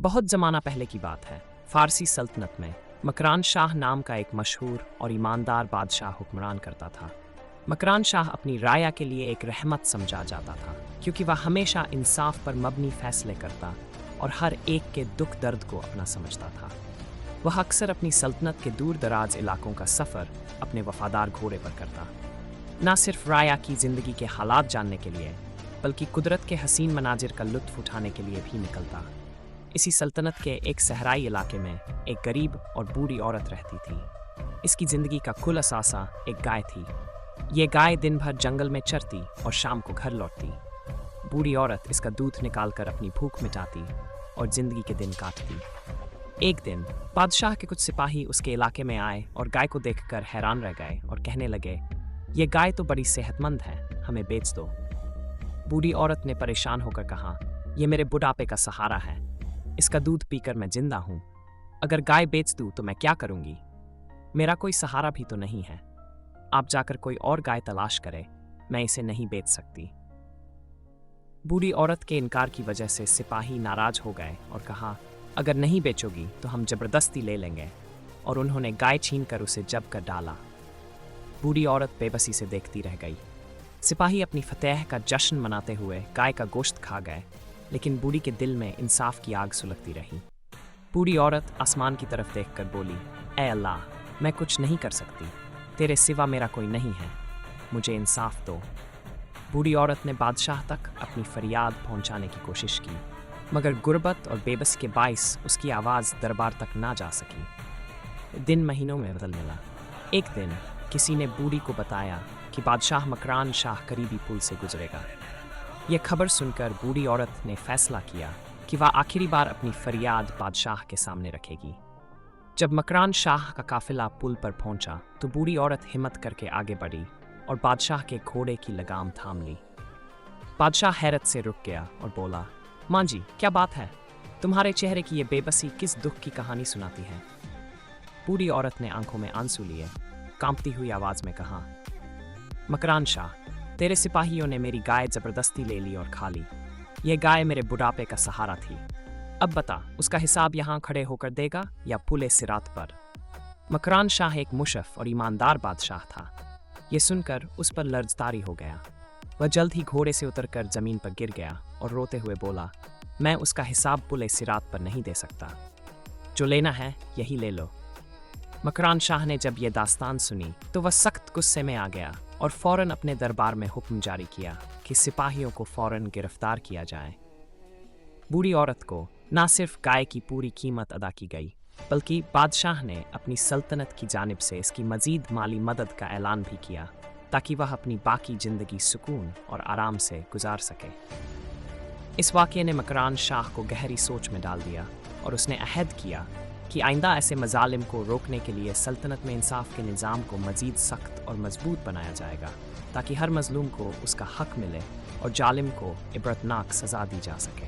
बहुत ज़माना पहले की बात है। फ़ारसी सल्तनत में मकरान शाह नाम का एक मशहूर और ईमानदार बादशाह हुक्मरान करता था। मकरान शाह अपनी राया के लिए एक रहमत समझा जाता था, क्योंकि वह हमेशा इंसाफ पर मबनी फैसले करता और हर एक के दुख दर्द को अपना समझता था। वह अक्सर अपनी सल्तनत के दूर दराज इलाकों का सफ़र अपने वफादार घोड़े पर करता, न सिर्फ राया की ज़िंदगी के हालात जानने के लिए, बल्कि कुदरत के हसीन मनाजिर का लुत्फ़ उठाने के लिए भी निकलता। इसी सल्तनत के एक सहराई इलाके में एक गरीब और बूढ़ी औरत रहती थी। इसकी ज़िंदगी का कुल असासा एक गाय थी। ये गाय दिन भर जंगल में चरती और शाम को घर लौटती। बूढ़ी औरत इसका दूध निकालकर अपनी भूख मिटाती और ज़िंदगी के दिन काटती। एक दिन बादशाह के कुछ सिपाही उसके इलाके में आए और गाय को देखकर हैरान रह गए और कहने लगे, ये गाय तो बड़ी सेहतमंद है, हमें बेच दो। बूढ़ी औरत ने परेशान होकर कहा, यह मेरे बुढ़ापे का सहारा है, इसका दूध पीकर मैं जिंदा हूं। अगर गाय बेच दूं तो मैं क्या करूंगी? मेरा कोई सहारा भी तो नहीं है। आप जाकर कोई और गाय तलाश करें, मैं इसे नहीं बेच सकती। बूढ़ी औरत के इनकार की वजह से सिपाही नाराज हो गए और कहा, अगर नहीं बेचोगी तो हम जबरदस्ती ले लेंगे, और उन्होंने गाय छीन कर उसे जब कर डाला। बूढ़ी औरत बेबसी से देखती रह गई। सिपाही अपनी फतेह का जश्न मनाते हुए गाय का गोश्त खा गए, लेकिन बूढ़ी के दिल में इंसाफ की आग सुलगती रही। बूढ़ी औरत आसमान की तरफ देखकर बोली, ऐ अल्लाह, मैं कुछ नहीं कर सकती, तेरे सिवा मेरा कोई नहीं है, मुझे इंसाफ दो। बूढ़ी औरत ने बादशाह तक अपनी फरियाद पहुंचाने की कोशिश की, मगर गुर्बत और बेबस के बाइस उसकी आवाज़ दरबार तक ना जा सकी। दिन महीनों में बदल मिला। एक दिन किसी ने बूढ़ी को बताया कि बादशाह मकरान शाह करीबी पुल से गुजरेगा। यह खबर सुनकर बूढ़ी औरत ने फैसला किया कि वह आखिरी बार अपनी फरियाद बादशाह के सामने रखेगी। जब मकरान शाह का काफिला पुल पर पहुंचा तो बूढ़ी औरत हिम्मत करके आगे बढ़ी और बादशाह के घोड़े की लगाम थाम ली। बादशाह हैरत से रुक गया और बोला, मां जी, क्या बात है? तुम्हारे चेहरे की ये बेबसी किस दुख की कहानी सुनाती है? बूढ़ी औरत ने आंखों में आंसू लिए कांपती हुई आवाज में कहा, मकरान शाह, तेरे सिपाहियों ने मेरी गाय जबरदस्ती ले ली और खा ली। यह गाय मेरे बुढ़ापे का सहारा थी। अब बता, उसका हिसाब यहाँ खड़े होकर देगा या पुले सिरात पर? मकरान शाह एक मुशफ़ और ईमानदार बादशाह था। यह सुनकर उस पर लर्जतारी हो गया। वह जल्द ही घोड़े से उतरकर जमीन पर गिर गया और रोते हुए बोला, मैं उसका हिसाब पुले सिरात पर नहीं दे सकता। जो लेना है यही ले लो। मकरान शाह ने जब यह दास्तान सुनी तो वह सख्त गुस्से में आ गया और फौरन अपने दरबार में हुक्म जारी किया कि सिपाहियों को फौरन गिरफ्तार किया जाए। बूढ़ी औरत को न सिर्फ गाय की पूरी कीमत अदा की गई, बल्कि बादशाह ने अपनी सल्तनत की जानिब से इसकी मजीद माली मदद का ऐलान भी किया, ताकि वह अपनी बाकी जिंदगी सुकून और आराम से गुजार सके। इस वाक़ये ने मकरान शाह को गहरी सोच में डाल दिया और उसने अहद किया कि आइंदा ऐसे मजालिम को रोकने के लिए सल्तनत में इंसाफ के निज़ाम को मज़ीद सख्त और मजबूत बनाया जाएगा, ताकि हर मजलूम को उसका हक मिले और जालिम को इबरतनाक सज़ा दी जा सके।